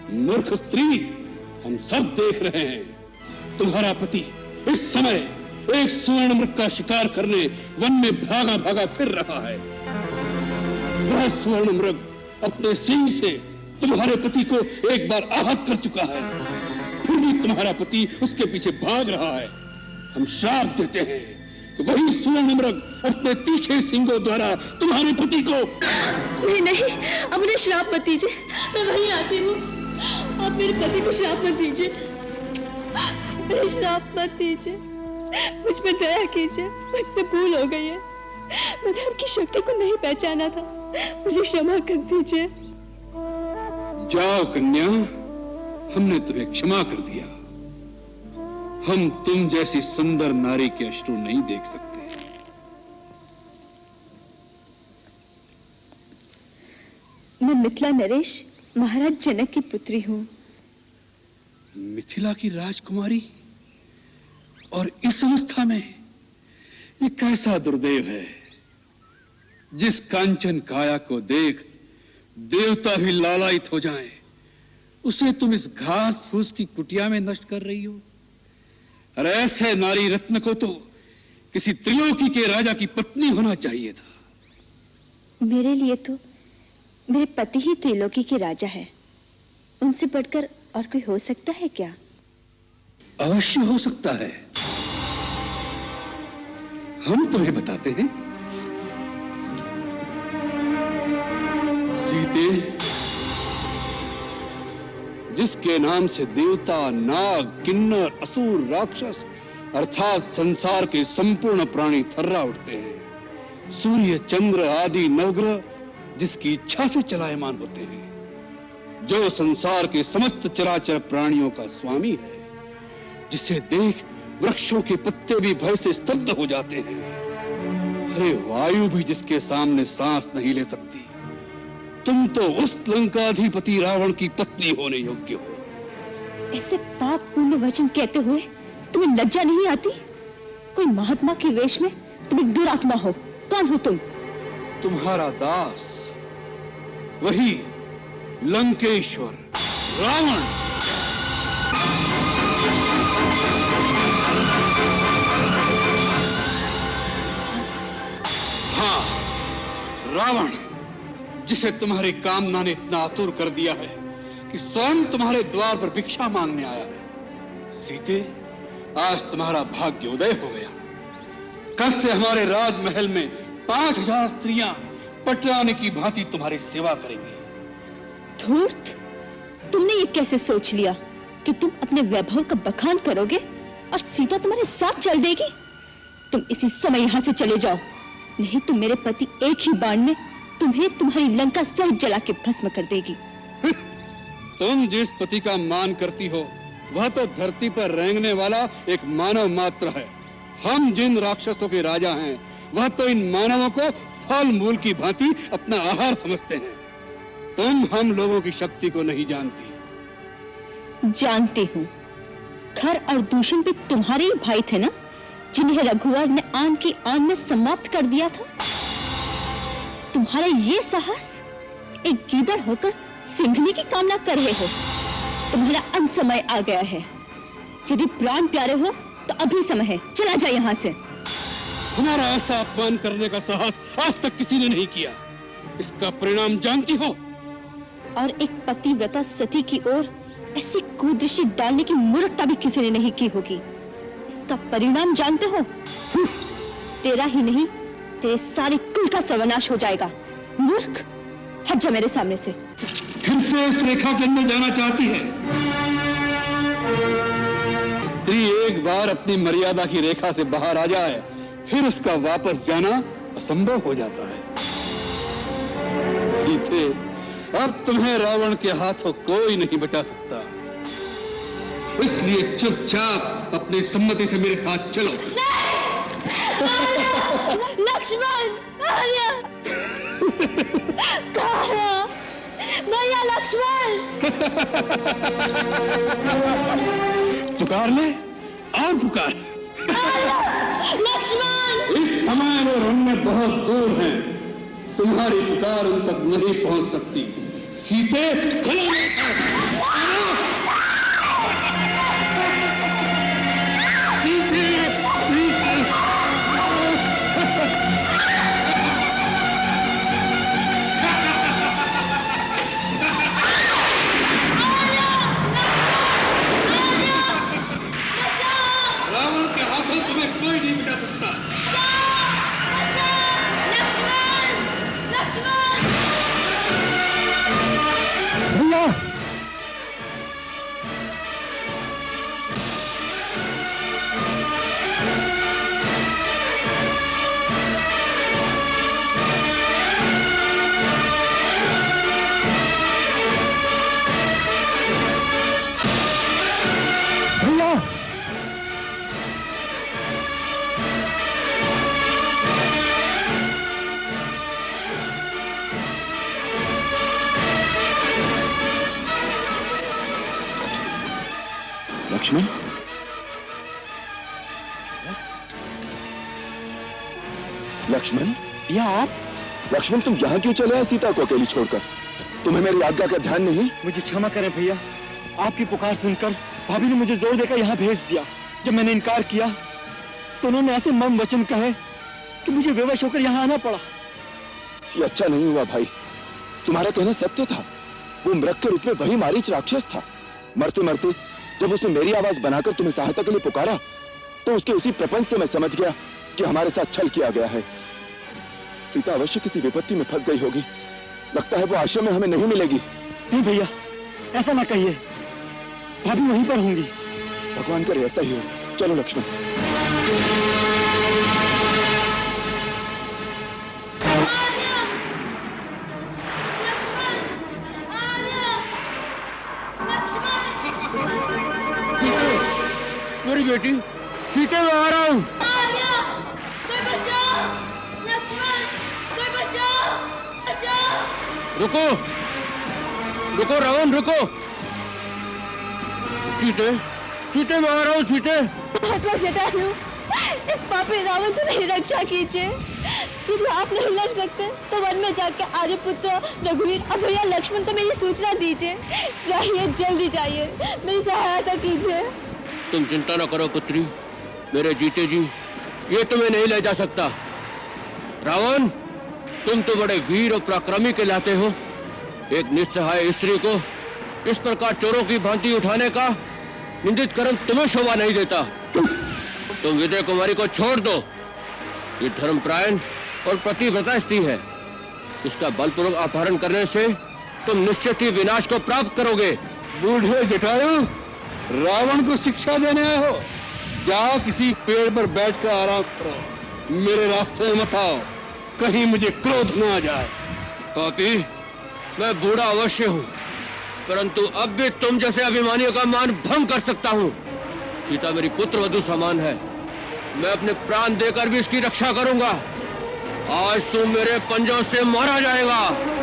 मूर्ख स्त्री, हम सब देख रहे हैं। तुम्हारा पति इस समय एक स्वर्ण मृग का शिकार करने वन में भागा भागा फिर रहा है। वह स्वर्ण मृग अपने सींग से तुम्हारे पति को एक बार आहत कर चुका है, फिर भी तुम्हारा पति उसके पीछे भाग रहा है। हम श्राप देते हैं कि वही स्वर्ण मृग अपने तीखे सींगों द्वारा तुम्हारे पति को। नहीं, अब मुझे श्राप मत दीजिए, मैं वहीं आती हूँ। आप मेरे पति को श्राप मत दीजिए, मेरे श्राप मत दीजिए, मुझ पर दया कीजिए, मुझसे भूल हो गई है, मैंने उनकी शक्ति को नहीं पहचाना था, मुझे क्षमा कर दीजिए। जाओ कन्या, हमने तुम्हें क्षमा कर दिया। हम तुम जैसी सुंदर नारी के अश्रु नहीं देख सकते। मैं मिथिला नरेश महाराज जनक की पुत्री हूँ। मिथिला की राजकुमारी, और इस अवस्था में ये कैसा दुर्दैव है। जिस कांचन काया को देख देवता भी लालायित हो जाएं, उसे तुम इस घास फूस की कुटिया में नष्ट कर रही हो। और ऐसे नारी रत्न को तो किसी त्रिलोकी के राजा की पत्नी होना चाहिए था। मेरे लिए तो मेरे पति ही त्रिलोकी के राजा है, उनसे बढ़कर और कोई हो सकता है क्या? अवश्य हो सकता है, हम तुम्हें बताते हैं। सीते, जिसके नाम से देवता, नाग, किन्नर, असुर, राक्षस अर्थात संसार के संपूर्ण प्राणी थर्रा उठते हैं, सूर्य, चंद्र आदि नवग्रह जिसकी इच्छा से चलायमान होते हैं, जो संसार के समस्त चराचर प्राणियों का स्वामी है, जिसे देख वृक्षों के पत्ते भी भय से स्तब्ध हो जाते हैं। अरे वायु भी जिसके सामने सांस नहीं ले सकती। तुम तो उस लंकाधिपति रावण की पत्नी होने योग्य हो। ऐसे पाप पूर्ण वचन कहते हुए तुम्हें लज्जा नहीं आती? कोई महात्मा के वेश में तुम एक दुरात्मा हो। कौन हो तुम? तुम्हारा दास, वही लंकेश्वर रावण। हाँ, रावण, जिसे तुम्हारी कामना ने इतना आतुर कर दिया है कि स्वयं तुम्हारे द्वार पर भिक्षा मांगने आया है। सीते, आज तुम्हारा भाग्य उदय हो गया। कल से हमारे राजमहल में 5000 स्त्रियां पटरानी की भांति तुम्हारी सेवा करेंगी। धूर्त, तुमने ये कैसे सोच लिया कि तुम अपने वैभव का बखान करोगे और सीता तुम्हारे साथ चल देगी? तुम इसी समय यहाँ से चले जाओ, नहीं तो मेरे पति एक ही बाण में तुम्हें तुम्हारी लंका सहित जला के भस्म कर देगी। तुम जिस पति का मान करती हो वह तो धरती पर रेंगने वाला एक मानव मात्र है। हम जिन राक्षसों के राजा हैं वह तो इन मानवों को फल मूल की भांति अपना आहार समझते हैं। तुम हम लोगों की शक्ति को नहीं जानती। जानती हूँ। खर और दूषण भी तुम्हारे ही भाई थे ना, जिन्हें रघुवर ने आन की आन में समाप्त कर दिया था। तुम्हारा ये साहस, एक गीदड़ होकर सिंघनी की कामना कर रहे हो। तुम्हारा अंत समय आ गया है। यदि प्राण प्यारे हो तो अभी समय है, चला जाए यहाँ से। हमारा ऐसा अपमान करने का साहस आज तक किसी ने नहीं किया। इसका परिणाम जानती हो? और एक पतिव्रता सती की ओर ऐसी कुदृष्टि डालने की मूर्खता भी किसी ने नहीं की होगी। इसका परिणाम जानते हो? तेरा ही नहीं, तेरे सारे कुल का सर्वनाश हो जाएगा। मूर्ख, हट जा मेरे सामने से। फिर से इस रेखा के अंदर जाना चाहती है? स्त्री एक बार अपनी मर्यादा की रेखा से बाहर आ जाए, फिर उसका वापस जाना असंभव हो जाता है। सीते, अब तुम्हें रावण के हाथों कोई नहीं बचा सकता। इसलिए चुपचाप अपनी सम्मति से मेरे साथ चलो। लक्ष्मण, भैया लक्ष्मण। पुकार ले और पुकार। लक्ष्मण, इस समय वो रण्य बहुत दूर है, तुम्हारी पुकार उन तक नहीं पहुंच सकती। सीते, चलो। लक्ष्मण, लक्ष्मण, या आप? लक्ष्मण तुम यहाँ क्यों चले आए सीता को अकेली छोड़कर? तुम्हें मेरी आज्ञा का ध्यान नहीं? मुझे क्षमा करें भैया, आपकी पुकार सुनकर भाभी ने मुझे जोर देकर यहाँ भेज दिया। जब मैंने इनकार किया तो उन्होंने ऐसे मर्म वचन कहे कि मुझे बेवश होकर यहाँ आना पड़ा। ये अच्छा नहीं हुआ भाई, तुम्हारा कहना सत्य था। वो मृग के रूप में वही मारीच राक्षस था। मरते मरते जब उसने मेरी आवाज बनाकर तुम्हें सहायता के लिए पुकारा तो उसके उसी प्रपंच से मैं समझ गया कि हमारे साथ छल किया गया है। सीता अवश्य किसी विपत्ति में फंस गई होगी। लगता है वो आश्रम में हमें नहीं मिलेगी। नहीं भैया, ऐसा ना कहिए, भाभी वहीं पर होंगी। भगवान करे ऐसा ही हो। चलो लक्ष्मण। सीते, मेरी बेटी सीते, मैं आ रहा हूँ। रुको रुको रावण, रुको। सीते, सीते, मैं आ रहा हूँ। सीते, महात्मा जटायु, इस पापी रावण से मेरी रक्षा कीजिए। यदि आप नहीं लड़ सकते तो वन में जाकर आर्यपुत्र रघुवीर और भैया लक्ष्मण को मेरी सूचना दीजिए। जाइए, जल्दी जाइए, मेरी सहायता कीजिए। तुम चिंता न करो पुत्री, मेरे जीते जी ये तुम्हें नहीं ले जा सकता। रावण, तुम तो बड़े वीर और पराक्रमी कहलाते हो। एक निस्सहाय स्त्री को इस प्रकार चोरों की भांति उठाने का निंदित कर्म तुम्हें शोभा नहीं देता। तुम विजय कुमारी को छोड़ दो। ये धर्मपरायण और पतिव्रता स्त्री है। इसका बलपूर्वक अपहरण करने से तुम निश्चित ही विनाश को प्राप्त करोगे। बूढ़े जटायु, रावण को शिक्षा देने आए हो? जाओ किसी पेड़ पर बैठकर आराम करो। मेरे रास्ते में मत आओ, कहीं मुझे क्रोध न आ जाए। पापी, मैं बूढ़ा अवश्य हूँ, परंतु अब भी तुम जैसे अभिमानियों का मान भंग कर सकता हूँ। सीता मेरी पुत्र वधू समान है। मैं अपने प्राण देकर भी इसकी रक्षा करूंगा। आज तू मेरे पंजों से मारा जाएगा।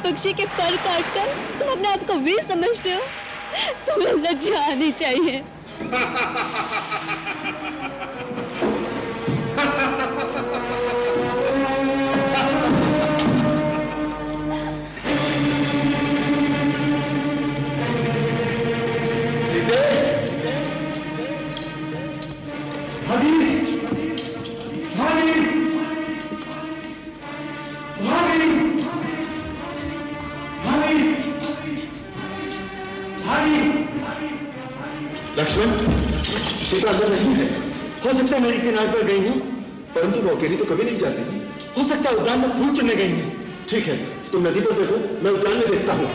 पक्षी के पर काटकर तुम अपने आप को वीर समझते हो? तुम्हें लज्जा आनी चाहिए। सीता अंदर नहीं है। हो सकता है मेरी किनारे पर गई हूँ। परंतु वो अकेली तो कभी नहीं जाती। हो सकता है उद्यान में फूल चुनने गई हूँ। ठीक है, तुम नदी पर देखो, मैं उद्यान में देखता हूँ।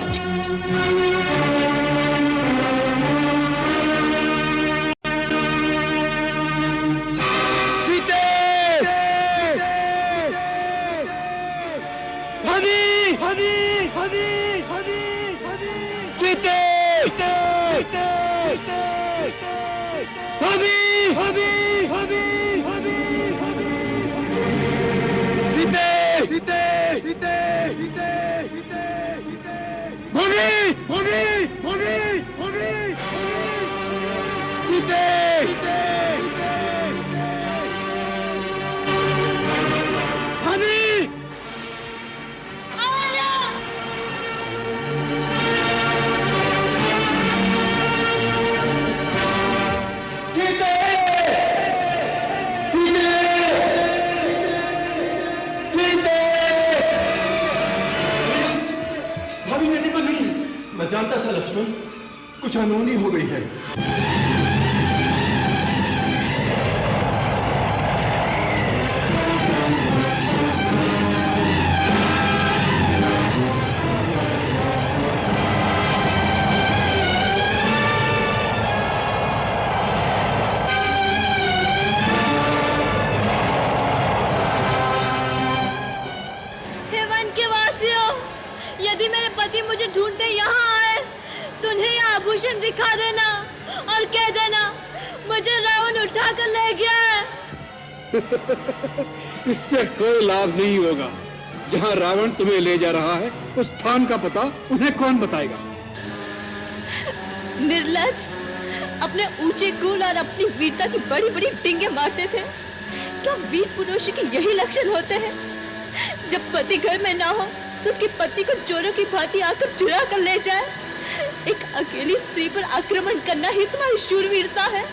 भाभी नदी पर नहीं। मैं जानता था लक्ष्मण, कुछ अनहोनी हो गई है। हे वन के वासियों, यदि मेरे पति मुझे ढूंढते यहाँ आए तो उन्हें यह आभूषण दिखा देना और कह देना मुझे रावण उठा कर ले गया है। इससे कोई लाभ नहीं होगा। जहाँ रावण तुम्हें ले जा रहा है उस स्थान का पता उन्हें कौन बताएगा? निर्लज, अपने ऊंचे गुण और अपनी वीरता की बड़ी बड़ी डिंगे मारते थे। क्या वीर पुरुष के यही लक्षण होते हैं? जब पति घर में ना हो तो उसकी पत्नी को चोरों की भांति आकर चुरा कर ले जाए। एक अकेली स्त्री पर आक्रमण करना ही तुम्हारी शूरवीरता है।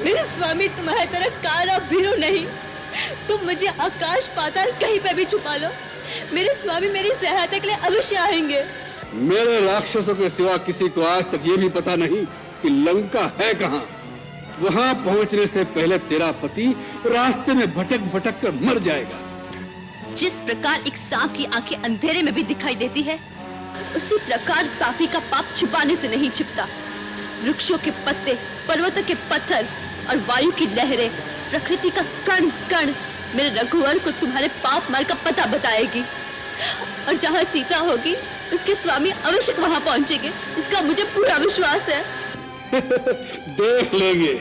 मेरे स्वामी तुम्हारी तरह काला भीरू नहीं। तुम मुझे आकाश पाताल कहीं पे भी छुपा लो, मेरे स्वामी मेरी सहायता के लिए अवश्य आएंगे। मेरे राक्षसों के सिवा किसी को आज तक ये भी पता नहीं कि लंका है कहाँ। वहां पहुंचने से पहले तेरा पति रास्ते में भटक भटक कर मर जाएगा। जिस प्रकार एक सांप की आंखें अंधेरे में भी दिखाई देती है, उसी प्रकार पापी का पाप छुपाने से नहीं छिपता। वृक्षों के पत्ते, पर्वतों के पत्थर और वायु की लहरें, प्रकृति का कण कण मेरे रघुवर को तुम्हारे पाप मार्ग का पता बताएगी। और जहाँ सीता होगी उसके स्वामी अवश्य वहां पहुंचेंगे, इसका मुझे पूरा विश्वास है। देख लेंगे